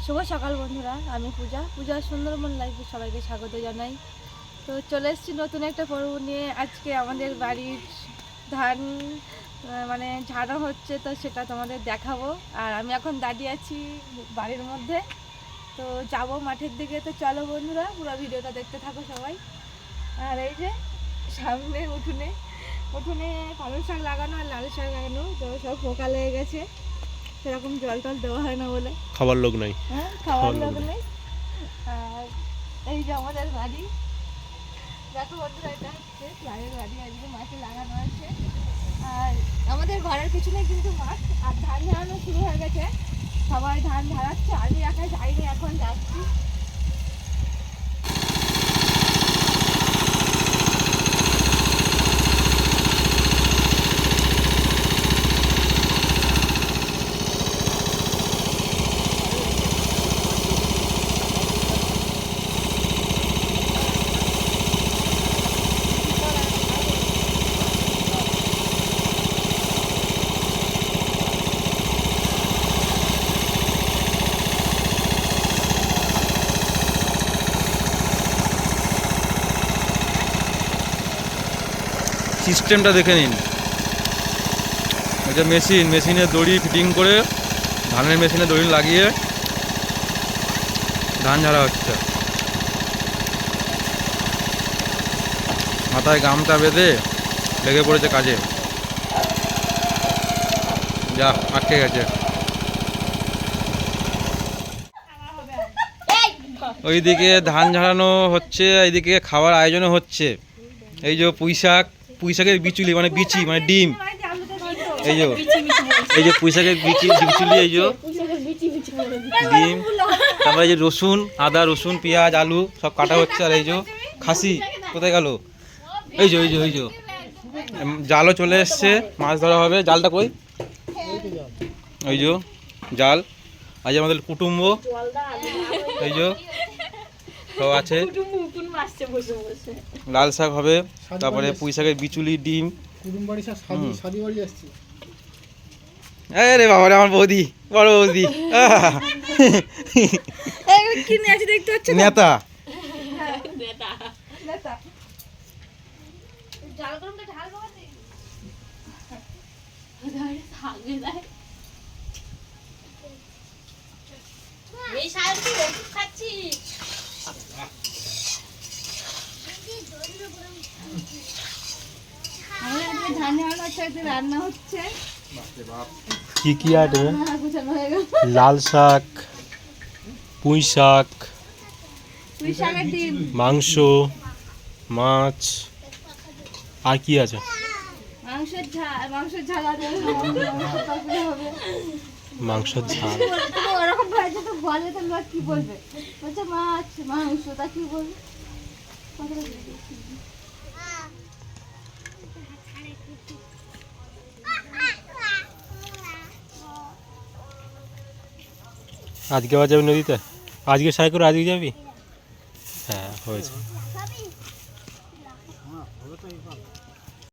শুভ সকাল বন্ধুরা, আমি পূজা সুন্দরবন লাইফে সবাইকে স্বাগত জানাই। তো চলে এসেছি নতুন একটা পর্ব নিয়ে। আজকে আমাদের বাড়ির ধান মানে ঝাড়া হচ্ছে, তো সেটা তোমাদের দেখাবো। আর আমি এখন দাঁড়িয়ে আছি বাড়ির মধ্যে, তো যাব মাঠের দিকে। তো চলো বন্ধুরা, পুরো ভিডিওটা দেখতে থাকো সবাই। আর এই যে সামনে উঠোনে পালং শাক লাগানো আর লাল শাক লাগানো, তো সব পোকা লেগে গেছে, সেরকম জল টল দেওয়া হয় না বলে খাবার লোক নাই। হ্যাঁ, খাওয়ার লোক নেই। আর এই যে আমাদের বাড়ি, দেখো বন্ধুরা, এটা হচ্ছে প্লাইয়ের বাড়ি, আজকে মাঠে লাগানো আছে। আর আমাদের ঘরের পিছনে কিন্তু মাঠ, আর ধান ঝাড়ানো শুরু হয়ে গেছে, সবাই ধান ঝাড়াচ্ছে। আমি একা যাইনি, এখন যাচ্ছি। সিস্টেমটা দেখে নিন। এটা মেশিনে দড়ি ফিটিং করে, ধানের মেশিনে দড়ি লাগিয়ে ধান ঝাড়া হচ্ছে। মাথায় গামটা বেঁধে লেগে পড়েছে কাজে। যা আটকে গেছে। ওইদিকে ধান ঝাড়ানো হচ্ছে, এইদিকে খাওয়ার আয়োজনও হচ্ছে। এই যে পুঁইশাকের বিচুলি মানে বিচি মানে ডিম, এই যে পুঁইশাকের বিচুলি, এই যে ডিম, তারপরে এই যে রসুন, আদা রসুন পেঁয়াজ আলু সব কাটা হচ্ছে। আর এই যে খাসি কোথায় গেল, এই যে জালও চলে এসছে, মাছ ধরা হবে। জালটা কই, ওই যে জাল। আজ আমাদের কুটুম্ব, এই যে সব আছে। লাল শাক হবে, তারপরে পুঁই শাকের বিচুলি, ডিম। আরে বাবা রে, আমার বৌদি, বড় বৌদি নেতা। রান্না হচ্ছে কি আছে? লাল শাক, পুঁই শাক, মাংস, মাছ, আর কি আছে? মাংসের ঝাল মাংসের ঝাল। ওরকম ভাইছে তো বলে, তো লোক কি বলবে? বলছে মাছ মাংস, তা কি বলবে? আজকে আবার যাবি নদীতে? আজকে সাই করে আজকে যাবি? হ্যাঁ হয়েছে।